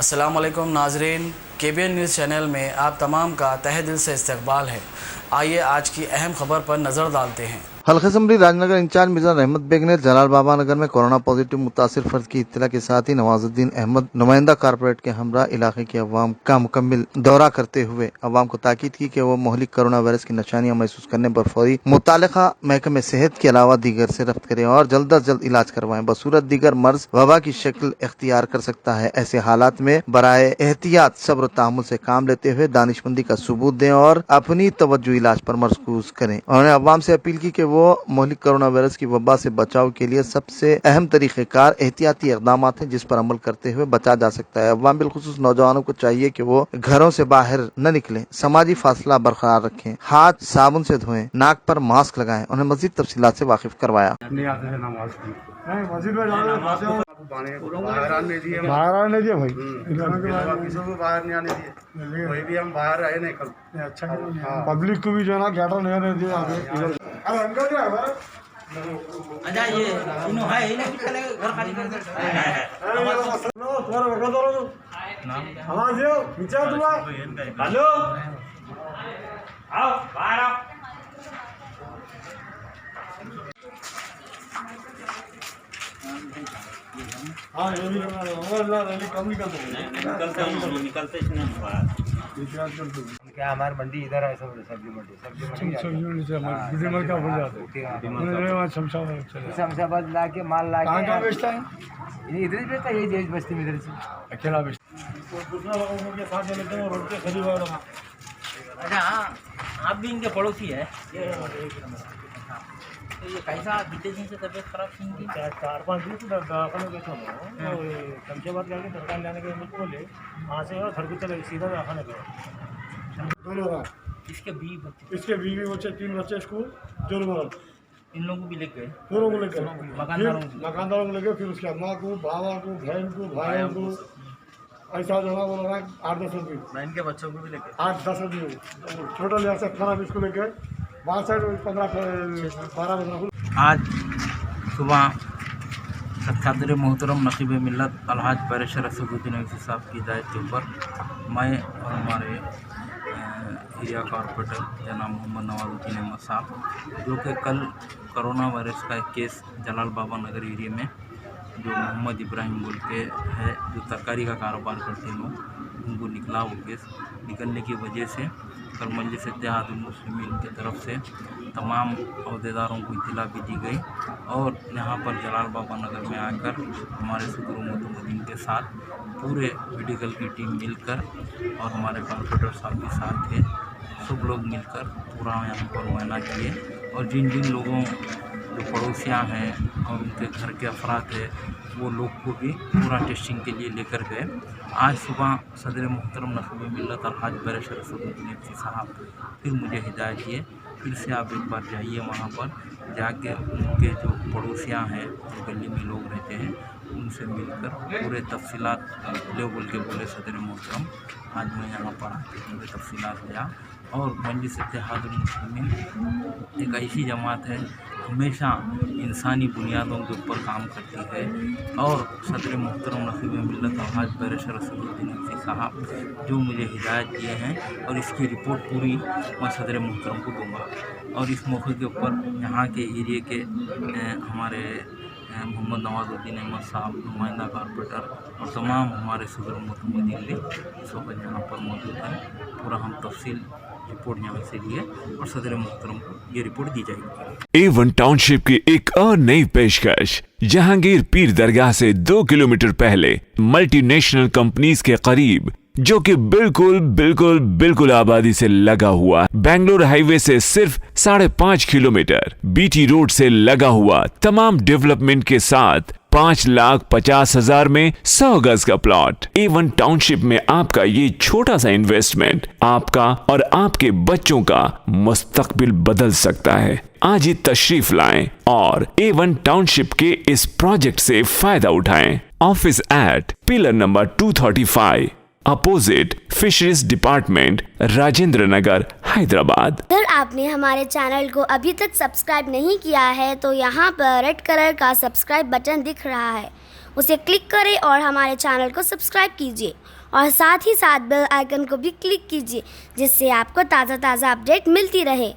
अस्सलाम वालेकुम नाजरीन, KBN न्यूज़ चैनल में आप तमाम का तहे दिल से इस्तकबाल है। आइए आज की अहम खबर पर नज़र डालते हैं। हल्का असम्बली राजनगर इंचार्ज मिर्जा रहमत बेग ने जलाल बाबा नगर में कोरोना पॉजिटिव मुतासिर फर्द की इत्तला के साथ ही नवाजुद्दीन अहमद नुमाइंदा कारपोरेट के हमरा इलाके के अवाम का मुकम्मल दौरा करते हुए अवाम को ताकीद की कि वो मोहलिक कोरोना वायरस की निशानियां महसूस करने पर फौरी मुतालिका महकमे सेहत के अलावा दीगर से रब्त करें और जल्द अज जल्द इलाज करवाएं। बसूरत दीगर मर्ज वबा की शक्ल इख्तियार कर सकता है। ऐसे हालात में बराए एहतियात सब्र तहमुल से काम लेते हुए दानिशमंदी का सबूत दें और अपनी तवज्जो इलाज पर मरकूज करें। उन्होंने अवाम से अपील की कि वो मोहलिक कोरोना वायरस की वबा से बचाव के लिए सबसे अहम तरीक़ेकार एहतियाती इक़दाम हैं जिस पर अमल करते हुए बचा जा सकता है। अवाम बिलखुसूस नौजवानों को चाहिए कि वो घरों से बाहर न निकलें, समाजी फासला बरकरार रखें, हाथ साबुन से धोएं, नाक पर मास्क लगाएं। उन्हें मजीद तफसीलात से वाकिफ करवाया। बाहर आने दिए भाई, किसी को बाहर नहीं आने दिए, कोई भी हम बाहर आए नहीं कल। अच्छा, पब्लिक को भी जो है ना गैटर नहीं आने दिया। अच्छा ये इनो है ही नहीं चले घर खाली कर दे तुम्हारा वर्कर दो आवाज दो नीचे तुम हेलो आओ बाहर आओ। हाँ ये भी कम निकलते इसने क्या हमारी मंडी इधर है, सब्जी मंडी शमशाबाद ला के माल ला के बेचता है, इधर ही बेचता है, ये बस्ती में इधर से अकेला बेचता दूसरा लोगों के साथ लेते हैं रोड पे खरीद वाला। अच्छा हाँ, आप भी इनके पड़ोसी है। तो ये कैसा बीते दिन से तबीयत खराब थी इनकी? 4-5 दिन से दवाखाने गए थे शमशाबाद जाके दरकार जाने के मुझको बोले, वहाँ से थरकू चले सीधा दवाखाने गए। दोनों इसके बच्चे, इसके बीवी बच्चे 3 बच्चे स्कूल जोर इन लोगों को भी लेके गए, दोनों को लेकर मकानदारों को। लेकर फिर उसके अम्मा को, बाबा को, बहन को, भाइयों को, ऐसा जो है वो लगा 8-10 रुपये। इनके बच्चों को भी लेके 8-10 रुपये टोटल यहाँ से खराब इसको लेकर वहाँ से 15-12 आज सुबह सदर मोहतरम नकीब मिल्लत अलहाज बैरिस्टर असदुद्दीन अवैसी साहब की हिदायत के ऊपर मैं और हमारे एरिया कॉर्पोरेटर जनाब मोहम्मद नवाजुद्दीन अहमद साहब, जो कि कल कोरोना वायरस का एक केस जलाल बाबा नगर एरिया में जो मोहम्मद इब्राहिम बोल के है, जो तरकारी का कारोबार करते हैं लोग, उनको निकला वो केस निकलने की वजह से कल मजलिस इत्तेहादुल मुस्लिमीन की तरफ से तमाम अहदेदारों को इत्तला भी दी गई और यहाँ पर जलाल बाबा नगर में आकर हमारे सदर मुतमदीन के साथ पूरे मेडिकल की टीम मिलकर और हमारे कॉर्पोरेटर साहब के साथ थे, सब लोग मिलकर पूरा यहाँ पर मुआयना किए और जिन जिन लोगों जो पड़ोसियाँ हैं और उनके घर के अफराद हैं वो लोग को भी पूरा टेस्टिंग के लिए लेकर गए। आज सुबह सदर मोहतरम नकीब मिल्लत अलहाज बैरिस्टर असदुद्दीन अवैसी साहब फिर मुझे हिदायत दिए, फिर से आप एक बार जाइए वहाँ पर जाके उनके जो पड़ोसियाँ हैं जो गली में लोग रहते हैं उनसे मिलकर पूरे तफसीलात ले बोल के बोले सदर मोहतरम। आज मैं यहाँ पर आके पूरे तफसीलात लिया और मजलिस इत्तेहादुल मुस्लिमीन एक ऐसी जमात है हमेशा इंसानी बुनियादों के ऊपर काम करती है और सदर मोहतरम नकीब मिल्लत अलहाज बैरिस्टर असदुद्दीन अवैसी साहब जो मुझे हिदायत दिए हैं और इसकी रिपोर्ट पूरी मैं सदर मोहतरम को दूँगा। और इस मौके के ऊपर यहाँ के एरिए के हमारे मोहम्मद नवाजुद्दीन अहमद साहब नुमाइंदा कॉर्पोरेटर और तमाम हमारे सदर मुतमदीन इस वक्त यहाँ पर मौजूद हैं। पूरा हम तफसील रिपोर्ट यहाँ से लिए और सदर मुहतरम को ये रिपोर्ट दी जाएगी। A1 टाउनशिप की एक और नई पेशकश जहांगीर पीर दरगाह से 2 किलोमीटर पहले मल्टीनेशनल कंपनीज के करीब, जो कि बिल्कुल आबादी से लगा हुआ, बेंगलोर हाईवे से सिर्फ 5.5 किलोमीटर, बीटी रोड से लगा हुआ, तमाम डेवलपमेंट के साथ 5,50,000 में 100 गज का प्लॉट। A1 टाउनशिप में आपका ये छोटा सा इन्वेस्टमेंट आपका और आपके बच्चों का मुस्तकबिल बदल सकता है। आज ही तशरीफ लाएं और A1 टाउनशिप के इस प्रोजेक्ट से फायदा उठाएं। Office at pillar number 235 opposite fisheries department, Rajendra Nagar, Hyderabad. अगर आपने हमारे चैनल को अभी तक सब्सक्राइब नहीं किया है तो यहाँ पर रेड कलर का सब्सक्राइब बटन दिख रहा है, उसे क्लिक करें और हमारे चैनल को सब्सक्राइब कीजिए और साथ ही साथ बेल आइकन को भी क्लिक कीजिए, जिससे आपको ताज़ा अपडेट मिलती रहे।